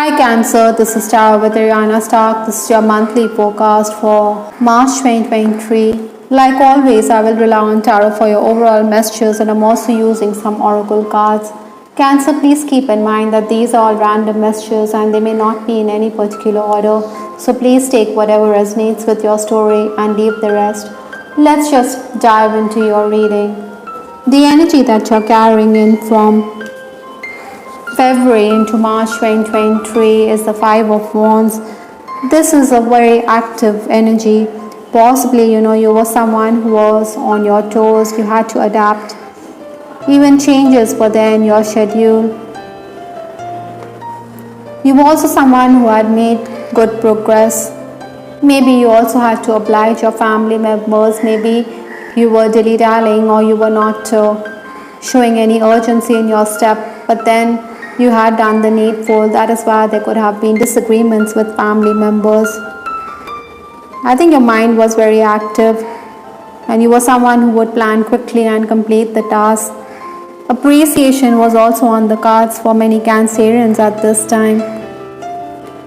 Hi Cancer, this is Tara with Ariana Stark. This is your monthly forecast for March 2023. Like always, I will rely on Tarot for your overall messages, and I'm also using some oracle cards. Cancer, please keep in mind that these are all random messages and they may not be in any particular order. So please take whatever resonates with your story and leave the rest. Let's just dive into your reading. The energy that you're carrying in from February into March 2023 is the Five of Wands. This is a very active energy. Possibly, you were someone who was on your toes, you had to adapt. Even changes were there in your schedule. You were also someone who had made good progress. Maybe you also had to oblige your family members. Maybe you were dilly-dallying or you were not showing any urgency in your step. But then you had done the needful. That is why there could have been disagreements with family members. I think your mind was very active and you were someone who would plan quickly and complete the task. Appreciation was also on the cards for many Cancerians at this time.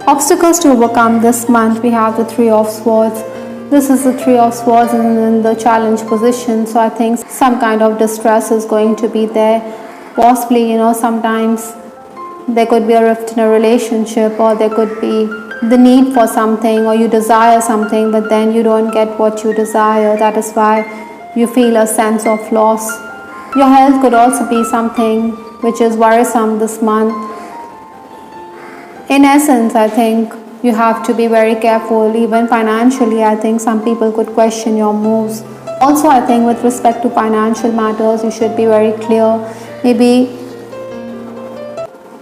Obstacles to overcome this month, we have the Three of Swords. This is the Three of Swords in the challenge position, so I think some kind of distress is going to be there. Possibly, sometimes there could be a rift in a relationship, or there could be the need for something, or you desire something but then you don't get what you desire. That is why you feel a sense of loss. Your health could also be something which is worrisome this month. In essence, I think you have to be very careful. Even financially, I think some people could question your moves. Also, I think with respect to financial matters, you should be very clear. Maybe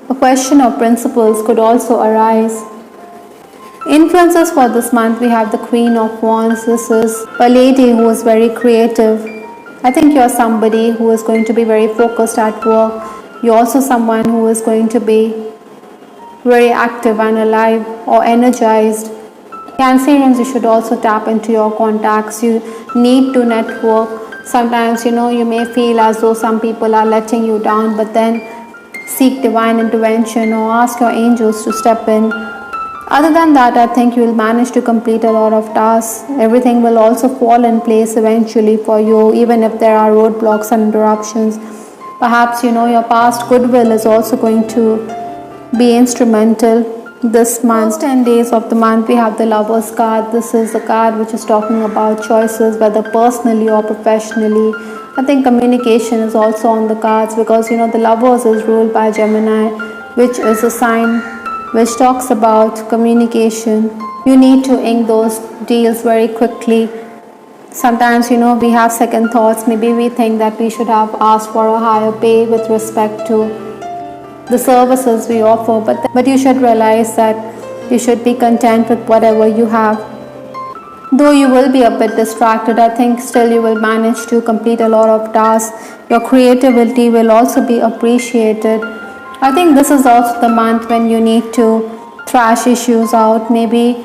a question of principles could also arise. Influences for this month, we have the Queen of Wands. This is a lady who is very creative. I think you're somebody who is going to be very focused at work. You're also someone who is going to be very active and alive or energized. Cancerians, you should also tap into your contacts. You need to network. Sometimes, you may feel as though some people are letting you down, but then seek divine intervention or ask your angels to step in. Other than that, I think you will manage to complete a lot of tasks. Everything will also fall in place eventually for you, even if there are roadblocks and interruptions. Perhaps, your past goodwill is also going to be instrumental this month. First 10 days of the month, we have the Lovers card. This is a card which is talking about choices, whether personally or professionally. I think communication is also on the cards because the Lovers is ruled by Gemini, which is a sign which talks about communication. You need to ink those deals very quickly. Sometimes we have second thoughts. Maybe we think that we should have asked for a higher pay with respect to the services we offer, but you should realize that you should be content with whatever you have. Though you will be a bit distracted, I think still you will manage to complete a lot of tasks. Your creativity will also be appreciated. I think this is also the month when you need to thrash issues out. Maybe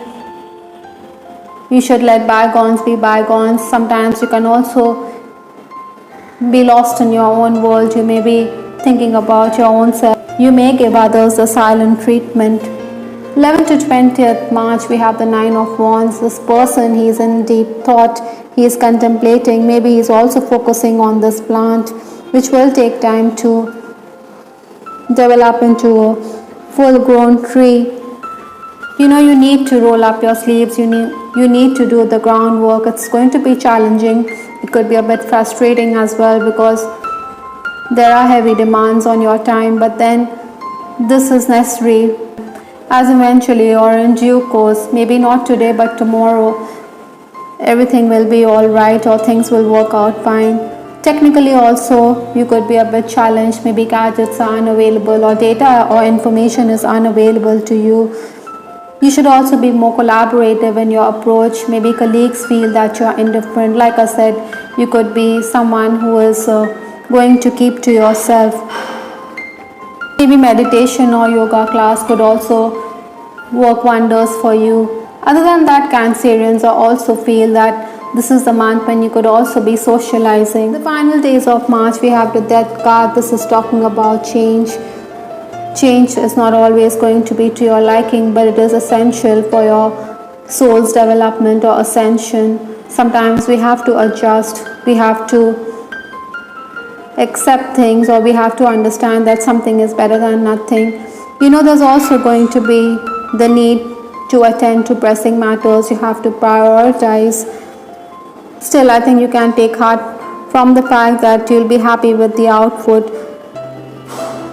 you should let bygones be bygones. Sometimes you can also be lost in your own world. You may be thinking about your own self. You may give others a silent treatment. 11th to 20th March, we have the Nine of Wands. This person, he is in deep thought. He is contemplating. Maybe he is also focusing on this plant, which will take time to develop into a full-grown tree. You need to roll up your sleeves. You need to do the groundwork. It's going to be challenging. It could be a bit frustrating as well because there are heavy demands on your time, but then this is necessary, as eventually or in due course, maybe not today but tomorrow, everything will be all right or things will work out fine. Technically also, you could be a bit challenged. Maybe gadgets are unavailable or data or information is unavailable to you. You should also be more collaborative in your approach. Maybe colleagues feel that you are indifferent. Like I said, you could be someone who is going to keep to yourself. Maybe meditation or yoga class could also work wonders for you. Other than that, Cancerians also feel that this is the month when you could also be socializing. The final days of March, we have the Death card. This is talking about change. Change is not always going to be to your liking, but it is essential for your soul's development or ascension. Sometimes we have to adjust, we have to accept things, or we have to understand that something is better than nothing. There's also going to be the need to attend to pressing matters. You have to prioritize. Still, I think you can take heart from the fact that you'll be happy with the output.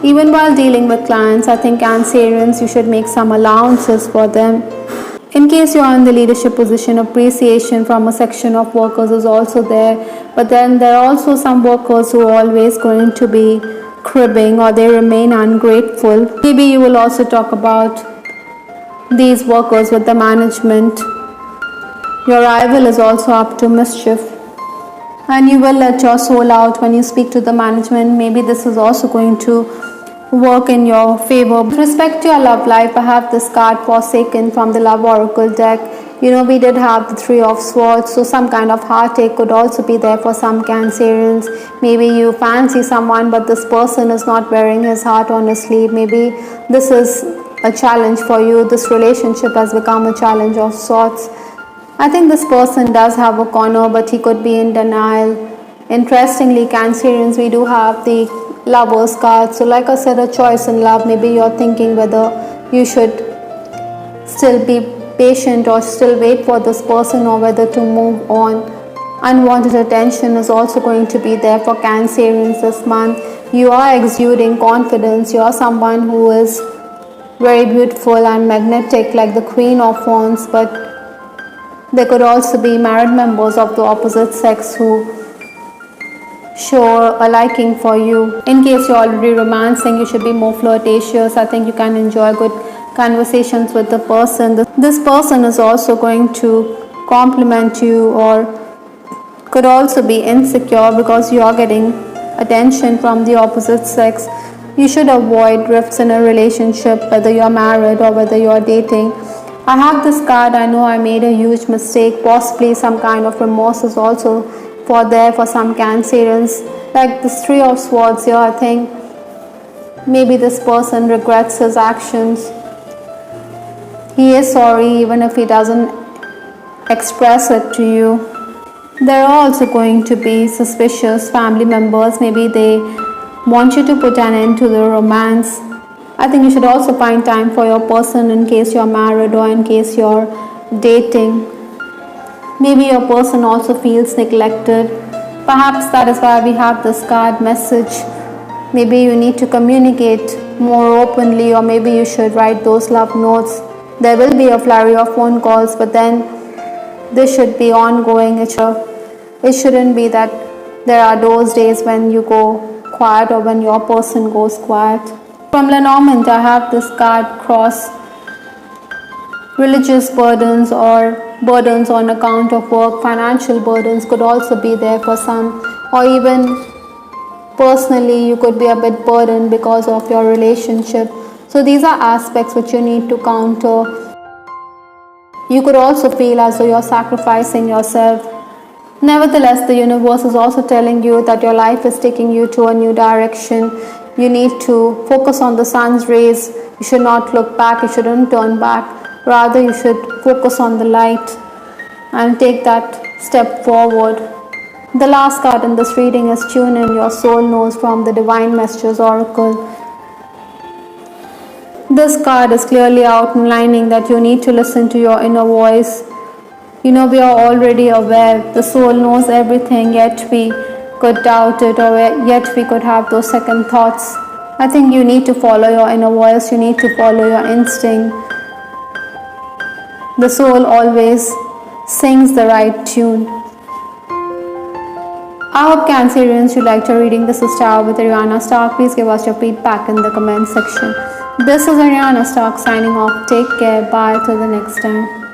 Even while dealing with clients, I think Cancerians, you should make some allowances for them. In case you are in the leadership position, appreciation from a section of workers is also there. But then there are also some workers who are always going to be cribbing, or they remain ungrateful. Maybe you will also talk about these workers with the management. Your rival is also up to mischief, and you will let your soul out when you speak to the management. Maybe this is also going to work in your favor. With respect to your love life, I have this card Forsaken from the Love Oracle deck. We did have the Three of Swords, so some kind of heartache could also be there for some Cancerians. Maybe you fancy someone, but this person is not wearing his heart on his sleeve. Maybe this is a challenge for you. This relationship has become a challenge of sorts. I think this person does have a corner, but he could be in denial. Interestingly, Cancerians, we do have the Lovers card. So like I said, a choice in love. Maybe you're thinking whether you should still be patient or still wait for this person, or whether to move on. Unwanted attention is also going to be there for Cancerians this month. You are exuding confidence. You are someone who is very beautiful and magnetic, like the Queen of Wands, but there could also be married members of the opposite sex who show a liking for you. In case you're already romancing, you should be more flirtatious. I think you can enjoy good conversations with the person. This person is also going to compliment you, or could also be insecure because you are getting attention from the opposite sex. You should avoid rifts in a relationship, whether you're married or whether you're dating. I have this card, I know I made a huge mistake. Possibly some kind of remorse is also for some Cancerians. Like this Three of Swords here, I think maybe this person regrets his actions. He is sorry even if he doesn't express it to you. There are also going to be suspicious family members. Maybe they want you to put an end to the romance. I think you should also find time for your person in case you're married or in case you're dating. Maybe your person also feels neglected. Perhaps that is why we have this card Message. Maybe you need to communicate more openly, or maybe you should write those love notes. There will be a flurry of phone calls, but then this should be ongoing. It shouldn't be that there are those days when you go quiet or when your person goes quiet. From Lenormand, I have this card Cross. Religious burdens or burdens on account of work, financial burdens could also be there for some, or even personally you could be a bit burdened because of your relationship. So these are aspects which you need to counter. You could also feel as though you're sacrificing yourself. Nevertheless, the universe is also telling you that your life is taking you to a new direction. You need to focus on the sun's rays. You should not look back, you shouldn't turn back. Rather, you should focus on the light and take that step forward. The last card in this reading is Tune In, Your Soul Knows from the Divine Messages Oracle. This card is clearly outlining that you need to listen to your inner voice. We are already aware, the soul knows everything, yet we could doubt it, or yet we could have those second thoughts. I think you need to follow your inner voice, you need to follow your instinct. The soul always sings the right tune. I hope Cancerians you liked your reading. This is Tarot with Ariana Stark. Please give us your feedback in the comment section. This is Ariana Stark signing off. Take care. Bye till the next time.